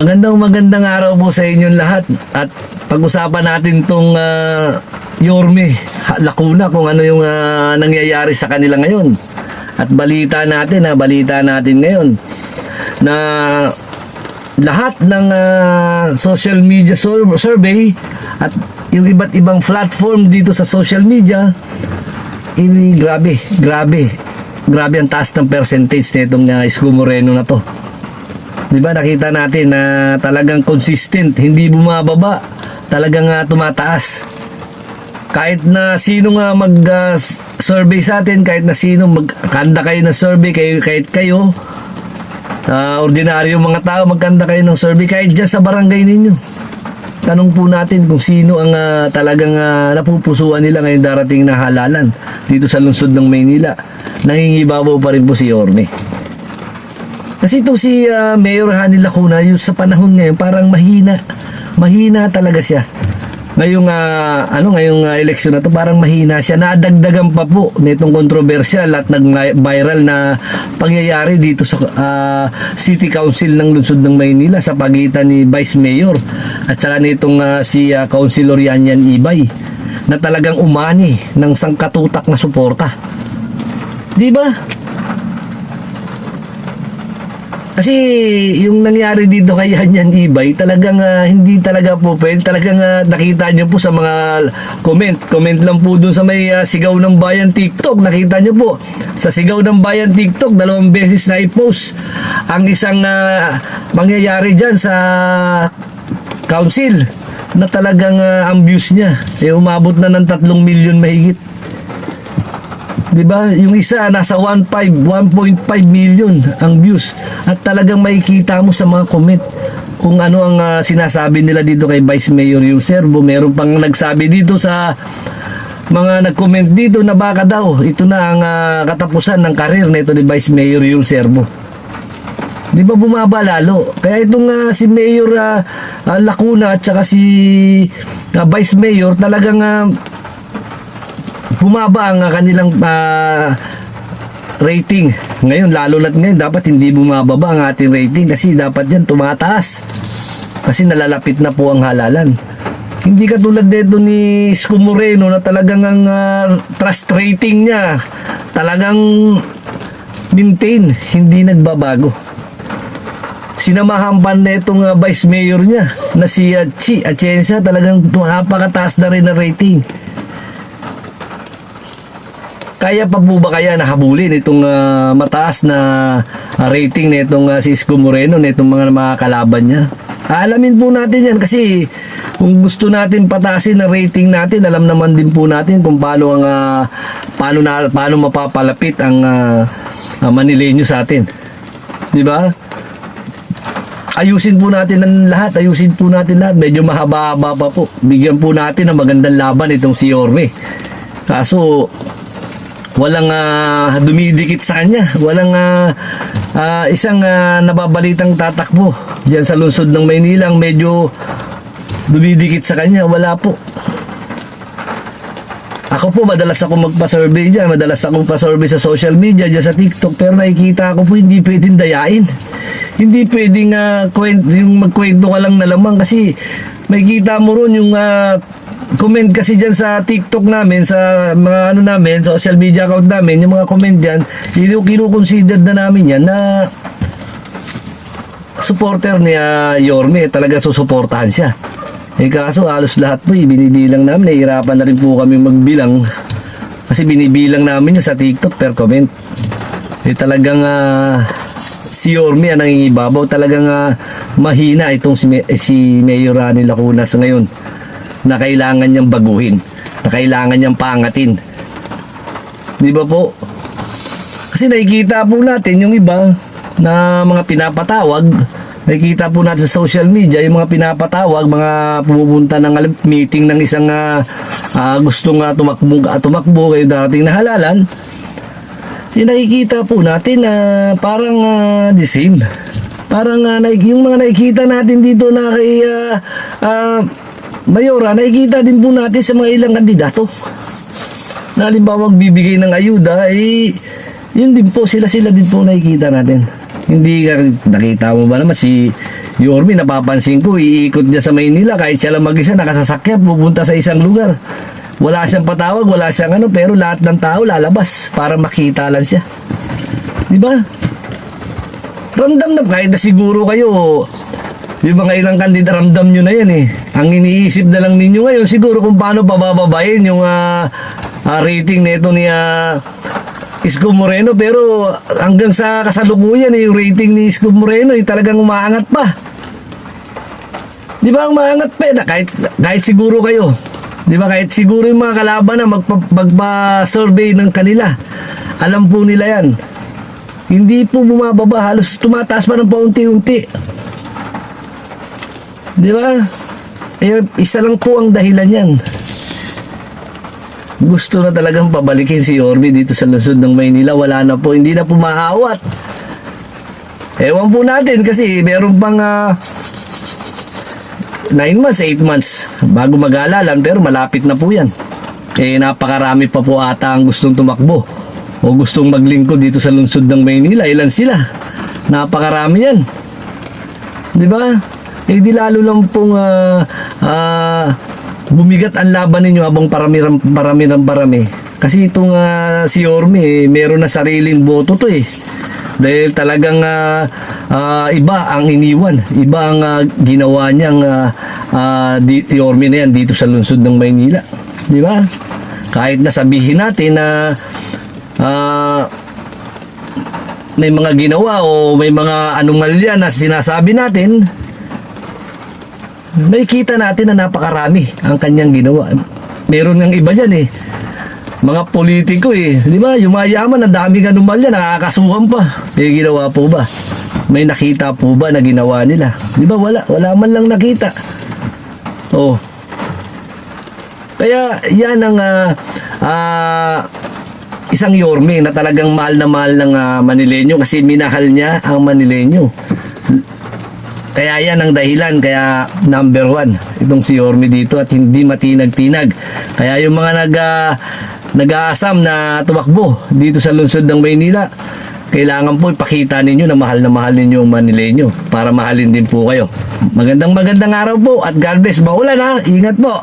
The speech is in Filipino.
Magandang araw po sa inyong lahat at pag-usapan natin tong Yorme Lacuna, kung ano yung nangyayari sa kanila ngayon. At balita natin ngayon na lahat ng social media survey at yung iba't ibang platform dito sa social media, grabe ang taas ng percentage nitong Isko Moreno na to. Diba, nakita natin na talagang consistent, hindi bumababa, talagang tumataas. Kahit na sino nga mag-survey sa atin, kahit na sino magkanda kayo ng survey, kahit kayo, ordinaryo mga tao, magkanda kayo ng survey, kahit dyan sa barangay ninyo. Tanong po natin kung sino ang talagang napupusuan nila ngayong darating na halalan dito sa lungsod ng Maynila. Nangingibabaw pa rin po si Yorme. Kasi itong si Mayor Hani Lacuna, yung sa panahon ngayon, parang mahina talaga siya. Ngayong eleksyon na to, parang mahina siya. Nadagdagan pa po nitong kontrobersyal at nag-viral na pangyayari dito sa City Council ng lungsod ng Maynila sa pagitan ni Vice Mayor at saka nitong si Councilor Yanyan Ibay, na talagang umani ng sangkatutak na suporta. Di ba? Kasi yung nangyari dito kay Yanyan Ibay, talagang hindi talaga po pwede. Talagang nakita nyo po sa mga comment lang po dun sa may Sigaw ng Bayan TikTok. Nakita nyo po sa Sigaw ng Bayan TikTok, 2 beses na i-post ang isang mangyayari dyan sa council na talagang ang views niya umabot na ng 3 milyon mahigit. Diba? Yung isa nasa 1.5 million ang views. At talagang makikita mo sa mga comment kung ano ang sinasabi nila dito kay Vice Mayor Yulserbo. Meron pang nagsabi dito sa mga nag-comment dito na baka daw ito na ang katapusan ng karir na ito ni Vice Mayor Yulserbo. Di ba bumaba lalo? Kaya itong si Mayor Lacuna at saka si Vice Mayor talagang bumaba ang kanilang rating. Ngayon, lalo na't ngayon, dapat hindi bumababa ang ating rating kasi dapat yan tumataas. Kasi nalalapit na po ang halalan. Hindi katulad nito ni Isko Moreno na talagang ang trust rating niya talagang maintain, hindi nagbabago. Sinamahan pa na itong Vice Mayor niya na si Chi Atienza, talagang napakataas na rin na rating. Kaya pa po ba kaya nahabulin itong mataas na rating na itong si Isko Moreno, na itong mga kalaban niya? Alamin po natin yan kasi kung gusto natin patasin ang rating natin, alam naman din po natin kung paano mapapalapit ang Manileño sa atin. Di ba? Ayusin po natin ang lahat, medyo mahaba-haba pa po. Bigyan po natin ng magandang laban itong si Yorme. Kaso walang dumidikit sa kanya, walang isang nababalitang tatakbo diyan sa lungsod ng Maynila medyo dumidikit sa kanya, wala po. Ako po, madalas ako magpa-survey diyan, madalas akong pa-survey sa social media diyan sa TikTok, pero nakikita ko po hindi pwedeng dayain. Hindi pwedeng yung magkwento ka lang na lamang kasi makikita mo ron yung comment kasi dyan sa TikTok namin, sa mga namin, social media account namin, yung mga comment dyan, kinukonsider na namin yan na supporter ni Yorme, talaga susuportahan siya. Kaso halos lahat po binibilang namin, nahihirapan na rin po kami magbilang kasi binibilang namin yun sa TikTok per comment. Talagang si Yorme ang nangingibabaw, talagang mahina itong si Mayor Hani Lacuna sa ngayon, na kailangan niyang baguhin, na kailangan niyang paangatin. Di ba po? Kasi nakikita po natin yung iba na mga pinapatawag, nakikita po natin sa social media yung mga pinapatawag, mga pumupunta ng meeting ng isang gustong tumakbo kayo darating na halalan. Yung nakikita po natin na parang the same. Parang yung mga nakikita natin dito na kay Mayora, nakikita din po natin sa mga ilang kandidato na halimbawa magbibigay ng ayuda, yun din po, sila din po nakikita natin. Hindi ka, nakita mo ba naman si Yorme, napapansin ko, iikot niya sa Maynila kahit siya lang mag-isa, nakasasakyan, pupunta sa isang lugar. Wala siyang patawag, wala siyang ano, pero lahat ng tao lalabas para makita lang siya. Di ba? Ramdam na, kahit na siguro kayo, yung mga ilang kandidat, ramdam nyo na yan eh. Ang iniisip na lang ninyo ngayon, siguro kung paano pabababayin yung rating nito ni Isko Moreno. Pero hanggang sa kasalukuyan, yung rating ni Isko Moreno talagang umaangat pa. Di ba umaangat pa kahit siguro kayo. Di ba kahit siguro yung mga kalaban na magpa-survey ng kanila. Alam po nila yan. Hindi po bumababa, halos tumataas pa ng paunti-unti. Di ba? Isa lang po ang dahilan yan. Gusto na talagang pabalikin si Yorme dito sa lungsod ng Maynila. Wala na po, hindi na po maawat. Ewan po natin kasi meron pang 9 months, 8 months bago mag-alalan, pero malapit na po yan. Napakarami pa po ata ang gustong tumakbo o gustong maglingkod dito sa lungsod ng Maynila. Ilan sila? Napakarami yan. Di ba? Di lalo lang pong bumigat ang laban ninyo habang parami. Kasi itong si Yorme, meron na sariling boto to eh. Dahil talagang iba ang iniwan, iba ang ginawa niyang Yorme na yan dito sa lungsod ng Maynila. Di ba? Kahit nasabihin natin na may mga ginawa o may mga anomalya na sinasabi natin, nakikita natin na napakarami ang kanyang ginawa. Meron ng iba dyan eh, mga politiko eh, di ba? Yumayaman, ang daming anomalya, nakakasuhan pa. May ginawa po ba? May nakita po ba na ginawa nila? Di ba? Wala man lang nakita. Oh. Kaya yan ang isang Yorme na talagang mahal na mahal ng Manileño kasi minahal niya ang Manileño. Kaya yan ang dahilan, kaya number 1 itong si Yorme dito at hindi matinag-tinag. Kaya yung mga nag-aasam na tumakbo dito sa lungsod ng Maynila, kailangan po ipakita ninyo na mahal ninyo ang Manileño para mahalin din po kayo. Magandang araw po at God bless. Maulan ha, ingat po.